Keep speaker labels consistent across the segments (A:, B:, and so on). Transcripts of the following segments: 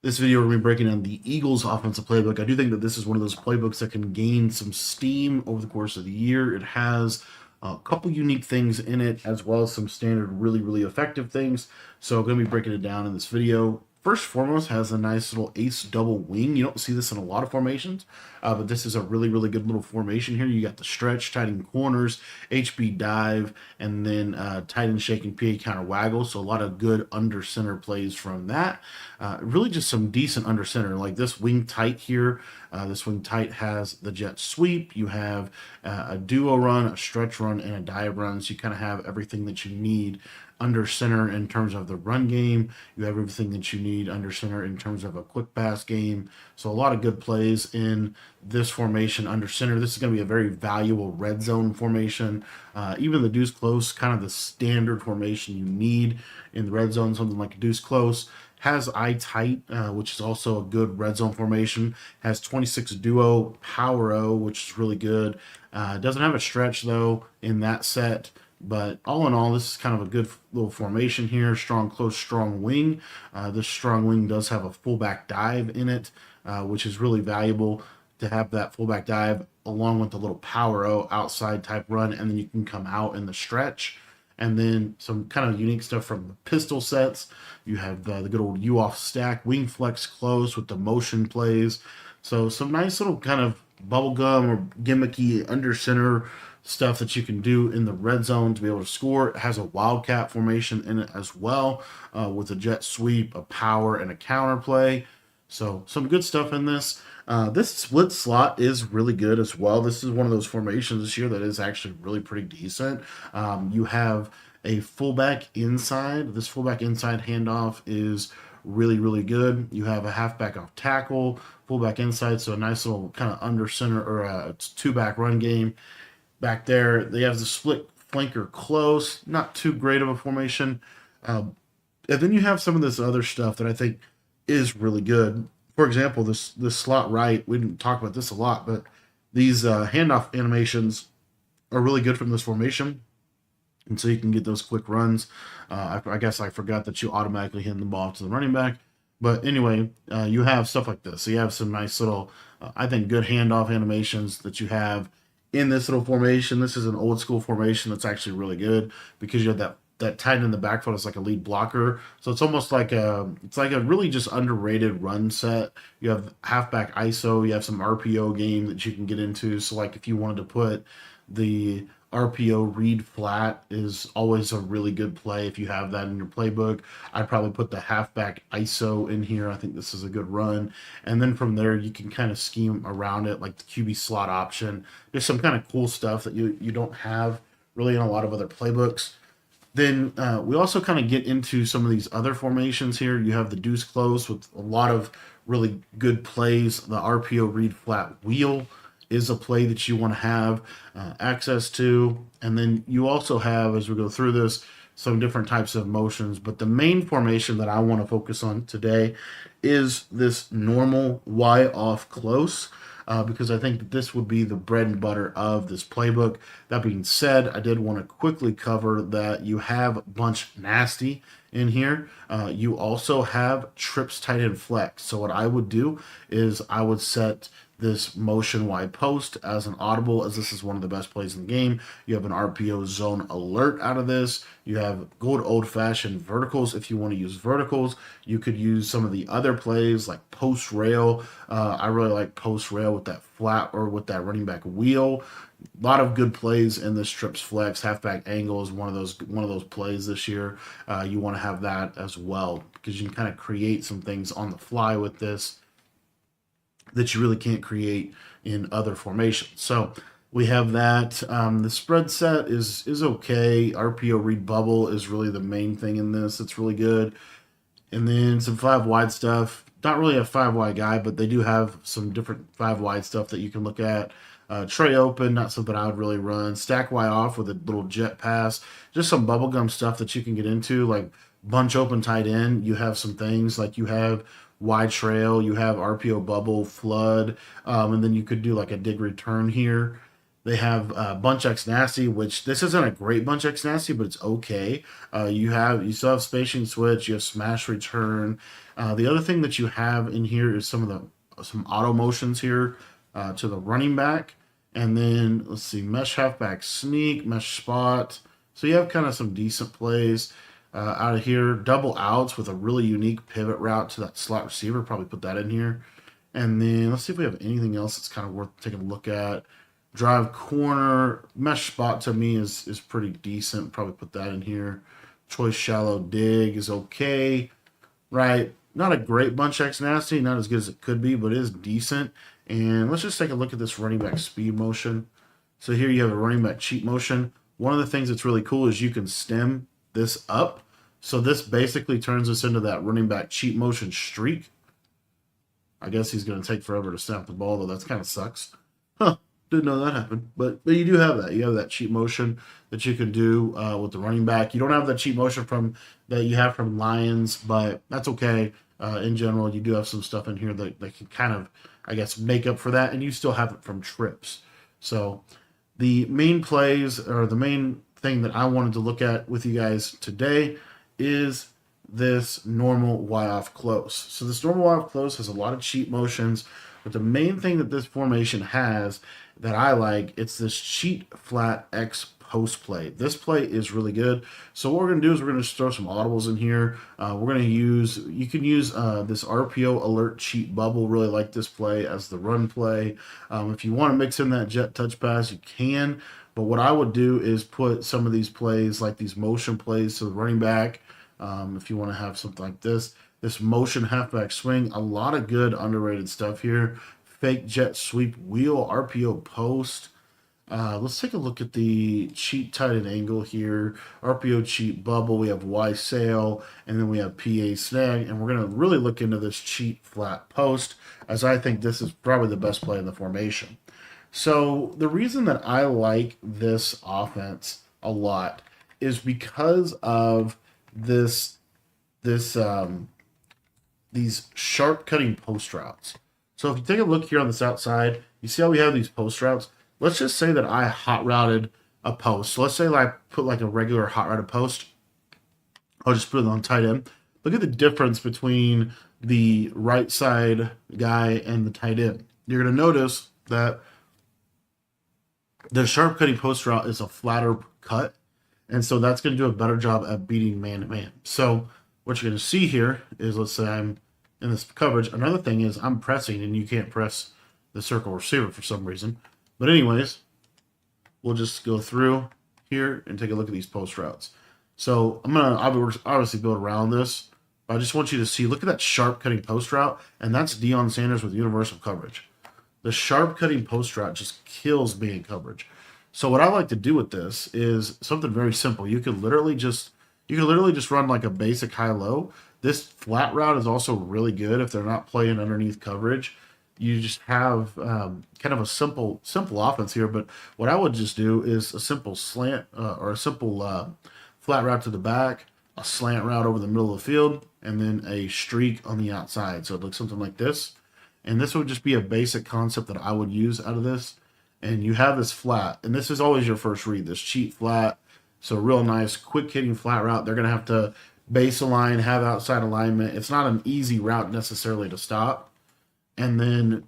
A: This video, we're going to be breaking down the Eagles offensive playbook. I do think that this is one of those playbooks that can gain some steam over the course of the year. It has a couple unique things in it, as well as some standard really effective things. So I'm going to be breaking it down in this video. First and foremost, has a nice little ace double wing. You don't see this in a lot of formations, but this is a really good little formation here. You got the stretch, tight end corners, HB dive, and then tight end shake and PA counter waggle. So a lot of good under center plays from that. Really just some decent under center. Like this wing tight here, this wing tight has the jet sweep. You have a duo run, a stretch run, and a dive run. So you kind of have everything that you need under center in terms of the run game. You have everything that you need under center in terms of a quick pass game. So a lot of good plays in this formation under center. This is going to be a very valuable red zone formation. Even the deuce close, kind of the standard formation you need in the red zone, something like a deuce close. Has eye tight, which is also a good red zone formation. Has 26 duo power O, which is really good. Doesn't have a stretch though in that set. But all in all, this is kind of a good little formation here. Strong, close, strong wing. This strong wing does have a fullback dive in it, which is really valuable to have that fullback dive along with the little power O outside type run, and then you can come out in the stretch. And then some kind of unique stuff from the pistol sets. You have the good old U off stack, wing flex close with the motion plays. So some nice little kind of bubblegum or gimmicky under center stuff that you can do in the red zone to be able to score. It has a wildcat formation in it as well, with a jet sweep, a power, and a counter play. So some good stuff in this. This split slot is really good as well. This is one of those formations this year that is actually really pretty decent. You have a fullback inside. This fullback inside handoff is really good. You have a halfback off tackle, fullback inside, so a nice little kind of under center or a two-back run game. Back there, they have the split flanker close, not too great of a formation. And then you have some of this other stuff that I think is really good. For example, this slot right, we didn't talk about this a lot, but these handoff animations are really good from this formation. And so you can get those quick runs. I guess I forgot that you automatically hand the ball to the running back. But anyway, you have stuff like this. So you have some nice little, I think, good handoff animations that you have in this little formation. This is an old school formation that's actually really good because you have that tight end in the backfield is like a lead blocker. So it's almost like a really just underrated run set. You have halfback ISO, you have some RPO game that you can get into. So like if you wanted to put the RPO read flat is always a really good play if you have that in your playbook. I'd probably put the halfback ISO in here. I think this is a good run. And then from there, you can kind of scheme around it, like the QB slot option. There's some kind of cool stuff that you don't have really in a lot of other playbooks. Then we also kind of get into some of these other formations here. You have the deuce close with a lot of really good plays. The RPO read flat wheel is a play that you want to have access to. And then you also have, as we go through this, some different types of motions. But the main formation that I want to focus on today is this normal Y off close. Because I think that this would be the bread and butter of this playbook. That being said, I did want to quickly cover that you have bunch nasty in here. You also have trips tight end flex. So what I would do is I would set this motion wide post as an audible, as this is one of the best plays in the game. You have an RPO zone alert out of this. You have good old-fashioned verticals. If you want to use verticals, you could use some of the other plays like post rail. I really like post rail with that flat or with that running back wheel. A lot of good plays in this trips flex. Halfback angle is one of those plays this year. You want to have that as well because you can kind of create some things on the fly with this that you really can't create in other formations. So we have that. The spread set is okay. RPO read bubble is really the main thing in this. It's really good. And then some 5 wide stuff. Not really a 5 wide guy, but they do have some different 5 wide stuff that you can look at. Tray open, not something I would really run. Stack Y off with a little jet pass. Just some bubblegum stuff that you can get into, like bunch open tight end. You have some things like you have wide trail, you have RPO bubble, flood, and then you could do like a dig return here. They have Bunch X Nasty, which this isn't a great Bunch X Nasty, but it's okay. You still have spacing switch, you have smash return. The other thing that you have in here is some auto motions here to the running back, and then let's see, mesh halfback sneak, mesh spot. So you have kind of some decent plays out of here. Double outs with a really unique pivot route to that slot receiver. Probably put that in here. And then let's see if we have anything else that's kind of worth taking a look at. Drive corner, mesh spot to me is pretty decent. Probably put that in here. Choice shallow dig is okay, right? Not a great Bunch X Nasty, not as good as it could be, but it is decent. And let's just take a look at this running back speed motion. So here you have a running back cheat motion. One of the things that's really cool is you can stem this up. So this basically turns us into that running back cheat motion streak. I guess he's going to take forever to snap the ball, though. That's kind of sucks. Huh. Didn't know that happened, but you do have that. You have that cheat motion that you can do with the running back. You don't have that cheat motion that you have from Lions, but that's okay. In general, you do have some stuff in here that can kind of, I guess, make up for that, and you still have it from trips. So the main plays, or the main thing that I wanted to look at with you guys today, is this normal Y off close. So this normal Y off close has a lot of cheat motions, but the main thing that this formation has that I like, it's this cheat flat X post play. This play is really good. So what we're going to do is we're going to throw some audibles in here. We're going to use, you can use this RPO alert cheat bubble. Really like this play as the run play. If you want to mix in that jet touch pass, you can. But what I would do is put some of these plays, like these motion plays to the running back. If you want to have something like this motion halfback swing, a lot of good underrated stuff here. Fake jet sweep wheel, RPO post. Let's take a look at the cheat tight end angle here. RPO cheat bubble. We have Y sail, and then we have PA snag, and we're going to really look into this cheat flat post, as I think this is probably the best play in the formation. So the reason that I like this offense a lot is because of these sharp cutting post routes. So if you take a look here on this outside, you see how we have these post routes? Let's just say that I hot routed a post. So let's say that I put like a regular hot routed post. I'll just put it on tight end. Look at the difference between the right side guy and the tight end. You're going to notice that the sharp cutting post route is a flatter cut. And so that's going to do a better job at beating man-to-man. So what you're going to see here is, let's say I'm in this coverage. Another thing is I'm pressing, and you can't press the circle receiver for some reason. But anyways, we'll just go through here and take a look at these post routes. So I'm going to obviously build around this. But I just want you to see, look at that sharp cutting post route, and that's Deion Sanders with universal coverage. The sharp cutting post route just kills me in coverage. So what I like to do with this is something very simple. You could literally just run like a basic high-low. This flat route is also really good if they're not playing underneath coverage. You just have kind of a simple offense here. But what I would just do is a simple slant or a simple flat route to the back, a slant route over the middle of the field, and then a streak on the outside. So it looks something like this. And this would just be a basic concept that I would use out of this. And you have this flat, and this is always your first read, this cheat flat. So real nice, quick hitting flat route. They're going to have to base align, have outside alignment. It's not an easy route necessarily to stop. And then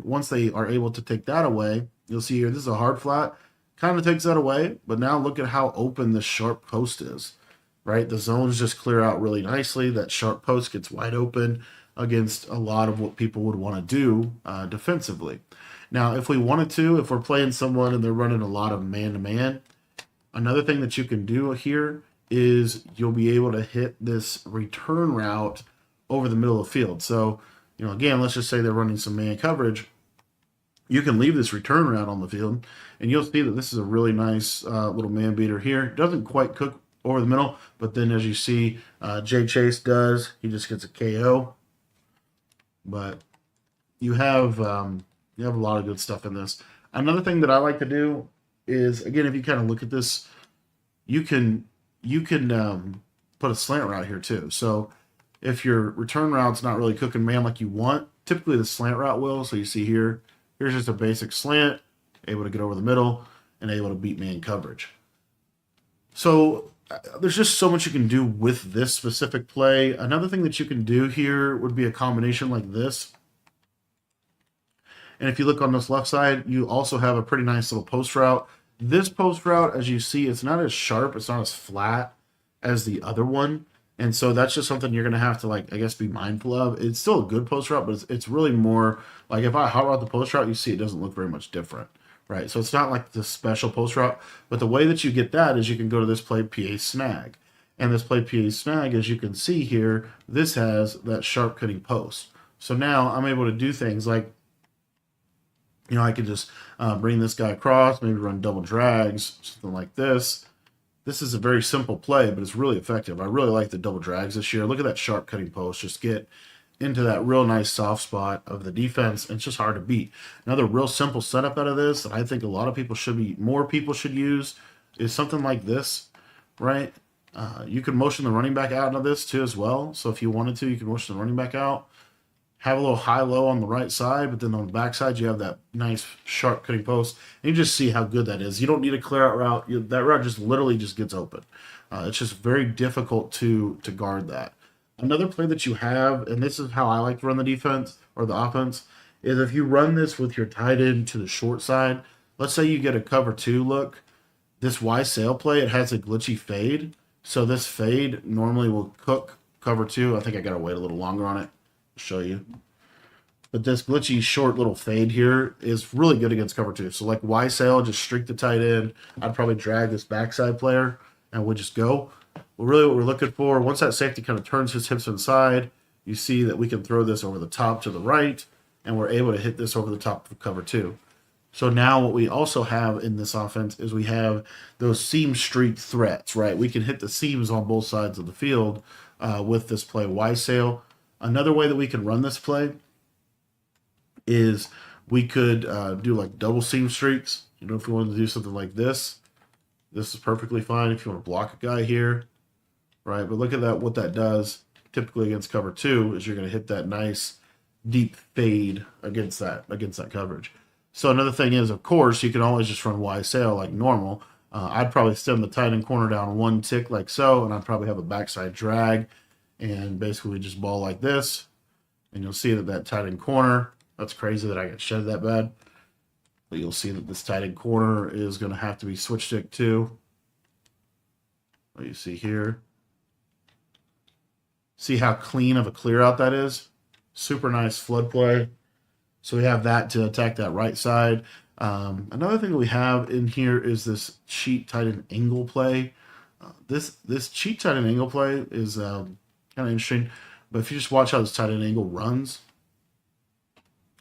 A: once they are able to take that away, you'll see here, this is a hard flat. Kind of takes that away, but now look at how open this sharp post is, right? The zones just clear out really nicely. That sharp post gets wide open against a lot of what people would want to do defensively. Now, if we wanted to, if we're playing someone and they're running a lot of man-to-man, another thing that you can do here is you'll be able to hit this return route over the middle of the field. So, again, let's just say they're running some man coverage. You can leave this return route on the field, and you'll see that this is a really nice little man beater here. Doesn't quite cook over the middle, but then as you see, Jay Chase does. He just gets a KO. But you have a lot of good stuff in this. Another thing that I like to do is, again, if you kind of look at this, you can put a slant route here too. So if your return route's not really cooking man like you want, typically the slant route will. So you see here, here's just a basic slant. able to get over the middle, and able to beat man coverage. So there's just so much you can do with this specific play. Another thing that you can do here would be a combination like this. And if you look on this left side, you also have a pretty nice little post route. This post route, as you see, it's not as sharp, it's not as flat as the other one. And so that's just something you're going to have to, like, I guess, be mindful of. It's still a good post route, but it's really more, like, if I hot route the post route, you see it doesn't look very much different, right? So it's not like the special post route, but the way that you get that is you can go to this play PA snag. And this play PA snag, as you can see here, this has that sharp cutting post. So now I'm able to do things like, you know, I could just bring this guy across, maybe run double drags, something like this. This is a very simple play, but it's really effective. I really like the double drags this year. Look at that sharp cutting post. Just get into that real nice soft spot of the defense, and it's just hard to beat. Another real simple setup out of this that I think a lot of people more people should use is something like this, right? You can motion the running back out of this too as well. So if you wanted to, you can motion the running back out. Have a little high-low on the right side, but then on the back side, you have that nice sharp cutting post. And you just see how good that is. You don't need a clear-out route. That route just literally just gets open. It's just very difficult to guard that. Another play that you have, and this is how I like to run the defense or the offense, is if you run this with your tight end to the short side, let's say you get a cover 2 look, this Y sail play, it has a glitchy fade. So this fade normally will cook cover 2. I think I got to wait a little longer on it. Show you, but this glitchy short little fade here is really good against cover 2. So like Y sail, just streak the tight end. I'd probably drag this backside player and we'll just go. Well, really what we're looking for, once that safety kind of turns his hips inside, you see that we can throw this over the top to the right, and we're able to hit this over the top of cover 2. So now what we also have in this offense is we have those seam streak threats, right? We can hit the seams on both sides of the field with this play Y sail. Another way that we can run this play is we could do like double seam streaks. You know, if we wanted to do something like this, this is perfectly fine if you want to block a guy here, right? But look at that, what that does typically against cover 2 is you're going to hit that nice deep fade against that coverage. So another thing is, of course, you can always just run Y sail like normal. I'd probably stem the tight end corner down 1 tick like so, and I'd probably have a backside drag. And basically just ball like this. And you'll see that tight end corner, that's crazy that I got shedded that bad. But you'll see that this tight end corner is going to have to be switch stick too. What you see here. See how clean of a clear out that is? Super nice flood play. So we have that to attack that right side. Another thing that we have in here is this cheat tight end angle play. This cheat tight end angle play is kind of interesting, but if you just watch how this tight end angle runs,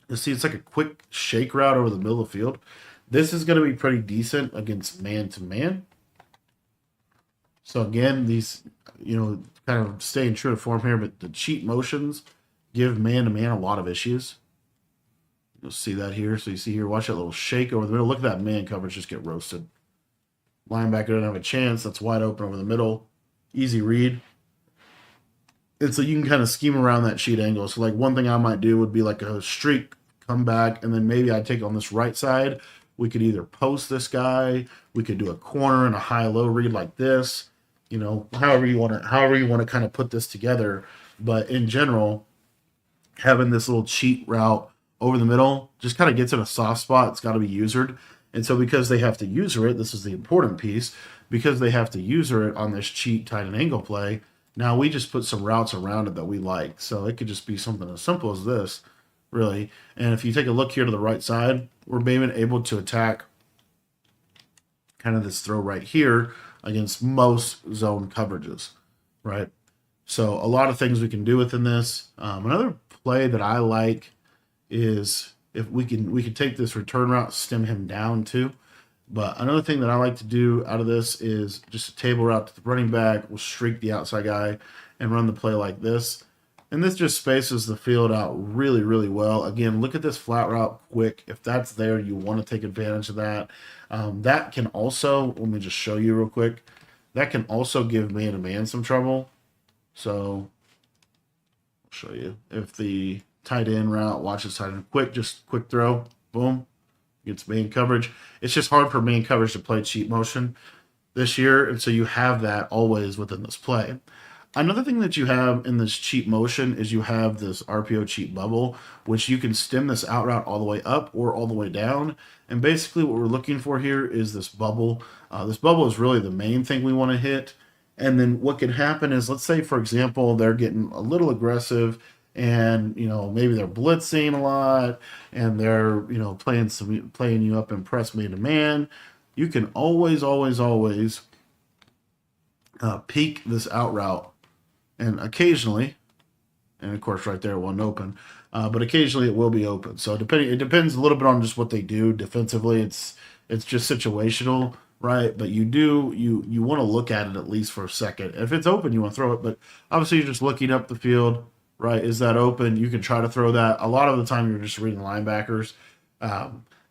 A: you see it's like a quick shake route over the middle of the field. This is going to be pretty decent against man-to-man. So again, these, you know, kind of staying true to form here, but the cheat motions give man-to-man a lot of issues. You'll see that here. So you see here, watch that little shake over the middle. Look at that man coverage just get roasted. Linebacker doesn't have a chance. That's wide open over the middle. Easy read. And so you can kind of scheme around that cheat angle. So like one thing I might do would be like a streak, come back, and then maybe I'd take on this right side. We could either post this guy, we could do a corner and a high-low read like this. You know, however you want to kind of put this together. But in general, having this little cheat route over the middle just kind of gets in a soft spot. It's got to be usered. And so because they have to user it, this is the important piece, because they have to user it on this cheat tight end angle play, now we just put some routes around it that we like. So it could just be something as simple as this, really. And if you take a look here to the right side, we're being able to attack kind of this throw right here against most zone coverages, right? So a lot of things we can do within this. Another play that I like is if we can take this return route, stem him down too. But another thing that I like to do out of this is just a table route to the running back. We'll streak the outside guy and run the play like this. And this just spaces the field out really, really well. Again, look at this flat route quick. If that's there, you want to take advantage of that. That can also, let me just show you real quick. That can also give man-to-man some trouble. So I'll show you. If the tight end route, watch this tight end quick, just quick throw, boom. against man coverage. It's just hard for man coverage to play cheat motion this year, and so you have that always within this play. Another thing that you have in this cheat motion is you have this RPO cheat bubble, which you can stem this out route all the way up or all the way down. And basically what we're looking for here is this bubble. This bubble is really the main thing we want to hit. And then what can happen is, let's say, for example, they're getting a little aggressive and, maybe they're blitzing a lot and they're, playing you up and press man to man. You can always peek this out route, and occasionally, and of course right there it wasn't open, but occasionally it will be open. So it depends a little bit on just what they do defensively. It's just situational, right? But you want to look at it at least for a second. If it's open, you want to throw it, but obviously you're just looking up the field, right? Is that open? You can try to throw that. A lot of the time you're just reading linebackers.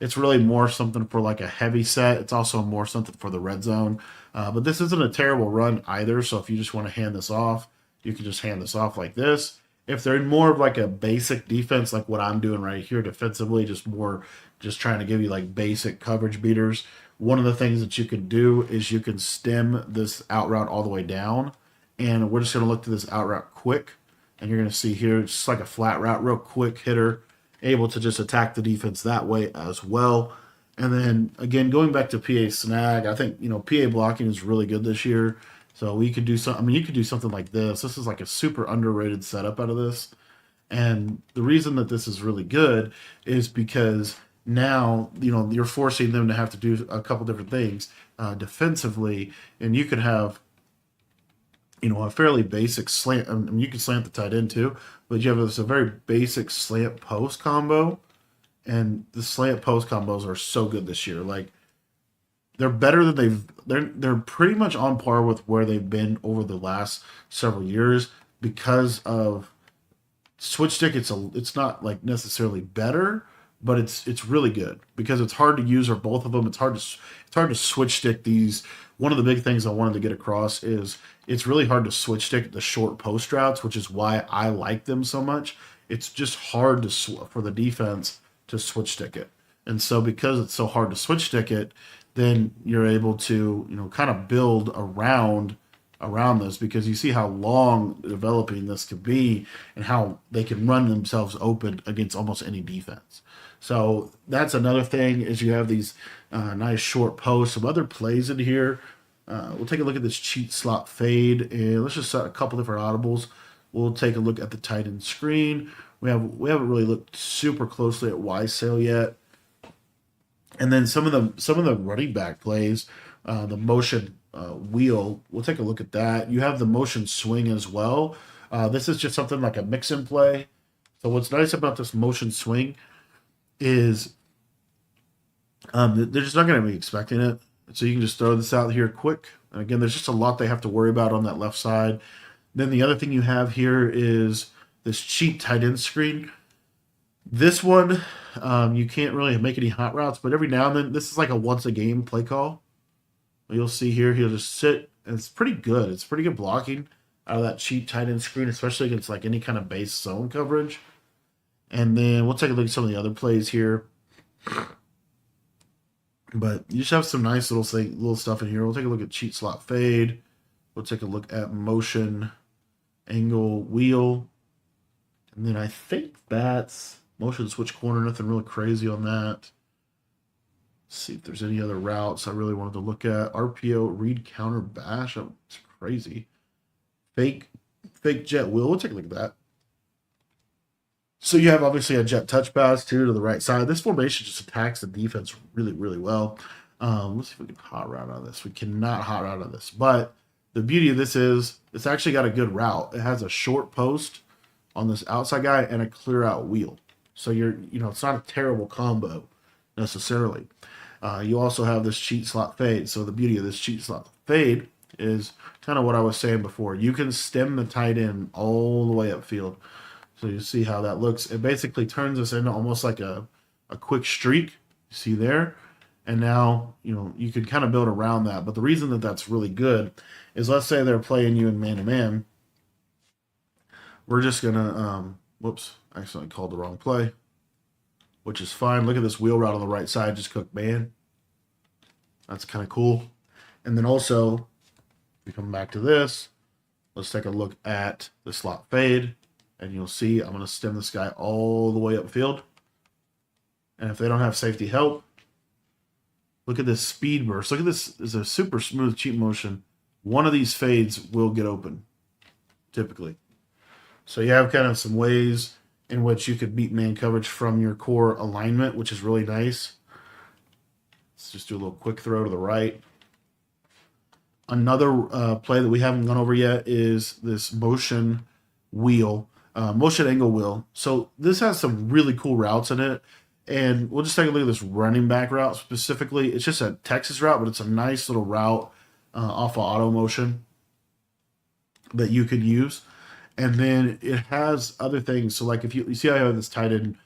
A: It's really more something for like a heavy set. It's also more something for the red zone. But this isn't a terrible run either. So if you just want to hand this off, you can just hand this off like this. If they're in more of like a basic defense, like what I'm doing right here defensively, just trying to give you like basic coverage beaters. One of the things that you can do is you can stem this out route all the way down. And we're just going to look to this out route quick. And you're going to see here, it's just like a flat route, real quick hitter, able to just attack the defense that way as well. And then again, going back to PA snag, I think PA blocking is really good this year. So we could do some. I mean, you could do something like this. This is like a super underrated setup out of this. And the reason that this is really good is because now you're forcing them to have to do a couple different things defensively, and you could have a fairly basic slant. I mean, you can slant the tight end too, but you have a very basic slant post combo, and the slant post combos are so good this year. Like they're better than they're pretty much on par with where they've been over the last several years because of switch stick. It's not like necessarily better, but it's really good because it's hard to use or both of them. It's hard to switch stick these. One of the big things I wanted to get across is it's really hard to switch stick the short post routes, which is why I like them so much. It's just hard for the defense to switch stick it, and so because it's so hard to switch stick it, then you're able to kind of build around this because you see how long developing this could be and how they can run themselves open against almost any defense. So that's another thing is you have these nice short posts. Some other plays in here. We'll take a look at this cheat slot fade, and let's just set a couple different audibles. We'll take a look at the tight end screen. We haven't really looked super closely at Y sale yet. And then some of the running back plays, the motion wheel. We'll take a look at that. You have the motion swing as well. This is just something like a mix and play. So what's nice about this motion swing is they're just not going to be expecting it. So you can just throw this out here quick. And again, there's just a lot they have to worry about on that left side. Then the other thing you have here is this cheap tight end screen. This one, you can't really make any hot routes, but every now and then, this is like a once a game play call. You'll see here, he'll just sit, and it's pretty good. It's pretty good blocking out of that cheap tight end screen, especially against like any kind of base zone coverage. And then we'll take a look at some of the other plays here. But you just have some nice little stuff in here. We'll take a look at cheat slot fade. We'll take a look at motion angle wheel. And then I think that's motion switch corner. Nothing really crazy on that. Let's see if there's any other routes I really wanted to look at. RPO read counter bash. Oh, it's crazy. Fake jet wheel. We'll take a look at that. So you have obviously a jet touch pass too to the right side. This formation just attacks the defense really, really well. Let's see if we can hot route out of this. We cannot hot route out of this. But the beauty of this is it's actually got a good route. It has a short post on this outside guy and a clear out wheel. So it's not a terrible combo necessarily. You also have this cheat slot fade. So the beauty of this cheat slot fade is kind of what I was saying before. You can stem the tight end all the way upfield. So you see how that looks. It basically turns us into almost like a quick streak. You see there? And now, you can kind of build around that. But the reason that that's really good is let's say they're playing you in man-to-man. We're just going to, whoops, I accidentally called the wrong play. which is fine. Look at this wheel route on the right side, just cooked man. That's kind of cool. And then also, we come back to this. Let's take a look at the slot fade, and you'll see I'm going to stem this guy all the way upfield. And if they don't have safety help, look at this speed burst. Look at this. It's a super smooth cheat motion. One of these fades will get open, typically. So you have kind of some ways in which you could beat man coverage from your core alignment, which is really nice. Let's just do a little quick throw to the right. Another play that we haven't gone over yet is this motion wheel, motion angle wheel. So this has some really cool routes in it. And we'll just take a look at this running back route specifically. It's just a Texas route, but it's a nice little route off of auto motion that you could use. And then it has other things. So like if you see how I have this tight end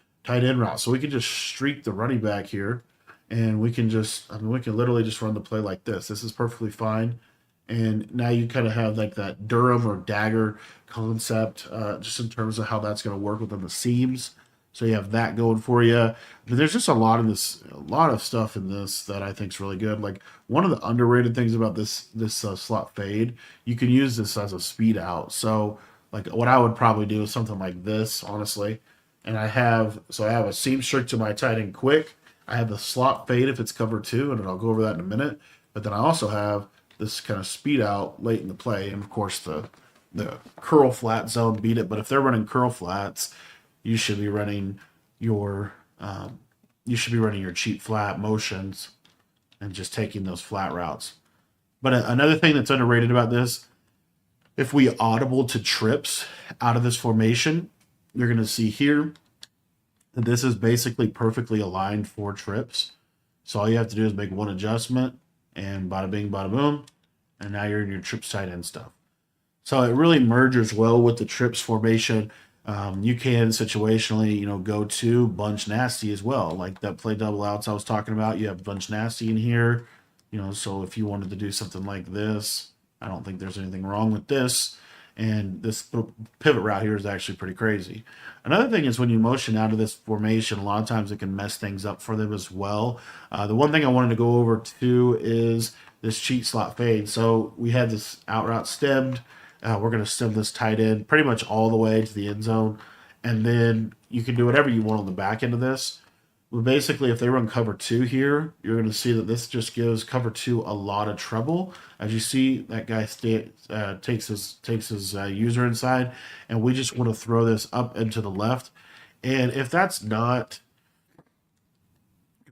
A: route. So we can just streak the running back here. And we can just, we can literally just run the play like this. This is perfectly fine. And now you kind of have like that Durham or dagger concept, just in terms of how that's going to work within the seams. So you have that going for you. But there's just a lot of stuff in this that I think is really good. Like one of the underrated things about this slot fade, you can use this as a speed out. So like what I would probably do is something like this, honestly. And I have a seam streak to my tight end quick. I have the slot fade if it's cover 2, and I'll go over that in a minute. But then I also have this kind of speed out late in the play, and of course the curl flat zone beat it. But if they're running curl flats, you should be running your cheap flat motions and just taking those flat routes. But another thing that's underrated about this, if we audible to trips out of this formation, you're going to see here that this is basically perfectly aligned for trips. So all you have to do is make one adjustment, and bada bing, bada boom, and now you're in your trips tight end stuff. So it really merges well with the trips formation. You can situationally, go to bunch nasty as well, like that play double outs I was talking about. You have bunch nasty in here, so if you wanted to do something like this, I don't think there's anything wrong with this. And this pivot route here is actually pretty crazy. Another thing is when you motion out of this formation, a lot of times it can mess things up for them as well. The one thing I wanted to go over too is this cheat slot fade. So we had this out route stemmed. We're going to stem this tight end pretty much all the way to the end zone. And then you can do whatever you want on the back end of this. But basically, if they run cover 2 here, you're going to see that this just gives cover 2 a lot of trouble. As you see, that guy takes his user inside, and we just want to throw this up and to the left. And if that's not,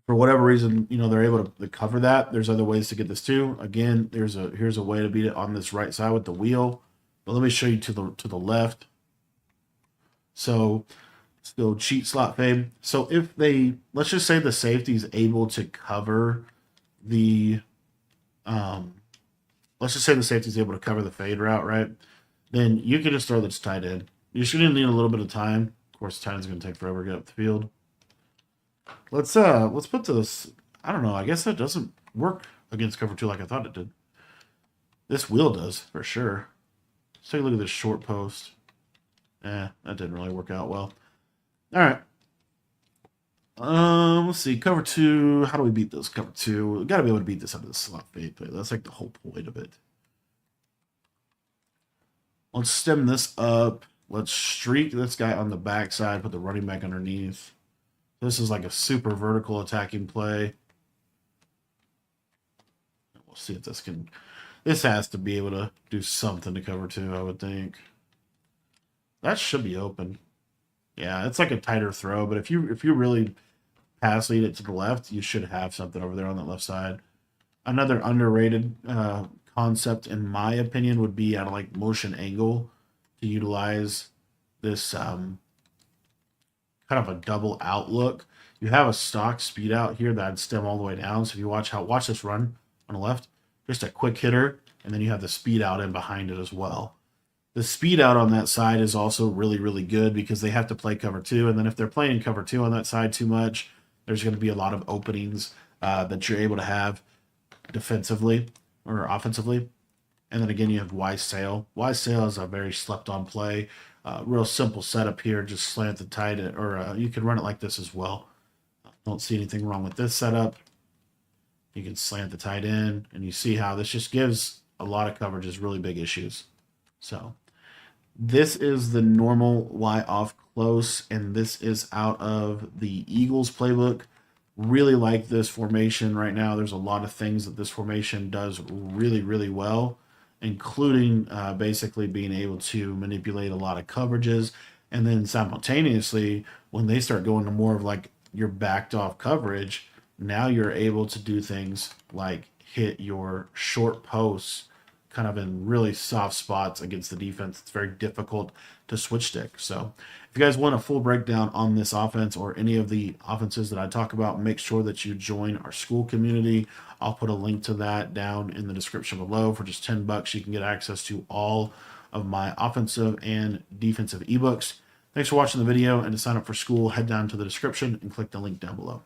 A: for whatever reason, they're able to cover that, there's other ways to get this too. Again, here's a way to beat it on this right side with the wheel. But let me show you to the left. So still cheat slot fade. So if let's just say the safety is able to cover the, let's just say the safety is able to cover the fade route, right? Then you can just throw this tight end. You're just going to need a little bit of time. Of course, the tight end's going to take forever to get up the field. Let's put this. I don't know. I guess that doesn't work against cover 2 like I thought it did. This wheel does for sure. Let's take a look at this short post. That didn't really work out well. All right. Let's see. Cover 2. How do we beat this? Cover 2. We got to be able to beat this out of the slot fade play. That's like the whole point of it. Let's stem this up. Let's streak this guy on the backside. Put the running back underneath. This is like a super vertical attacking play. We'll see if this can. This has to be able to do something to cover 2, I would think. That should be open. Yeah, it's like a tighter throw, but if you really pass lead it to the left, you should have something over there on that left side. Another underrated concept, in my opinion, would be out of like motion angle to utilize this kind of a double outlook. You have a stock speed out here that I'd stem all the way down. So if you watch this run on the left, just a quick hitter, and then you have the speed out in behind it as well. The speed out on that side is also really, really good because they have to play cover 2. And then if they're playing cover 2 on that side too much, there's going to be a lot of openings that you're able to have defensively or offensively. And then again, you have wise sail. Wise sail is a very slept on play. Real simple setup here. Just slant the tight, or you can run it like this as well. Don't see anything wrong with this setup. You can slant the tight end, and you see how this just gives a lot of coverages really big issues. So this is the normal Y off close, and this is out of the Eagles playbook. Really like this formation right now. There's a lot of things that this formation does really, really well, including basically being able to manipulate a lot of coverages. And then simultaneously, when they start going to more of like your backed off coverage, now you're able to do things like hit your short posts kind of in really soft spots against the defense. It's very difficult to switch stick. So if you guys want a full breakdown on this offense or any of the offenses that I talk about, make sure that you join our school community. I'll put a link to that down in the description below. For just $10, you can get access to all of my offensive and defensive ebooks. Thanks for watching the video, and to sign up for school, head down to the description and click the link down below.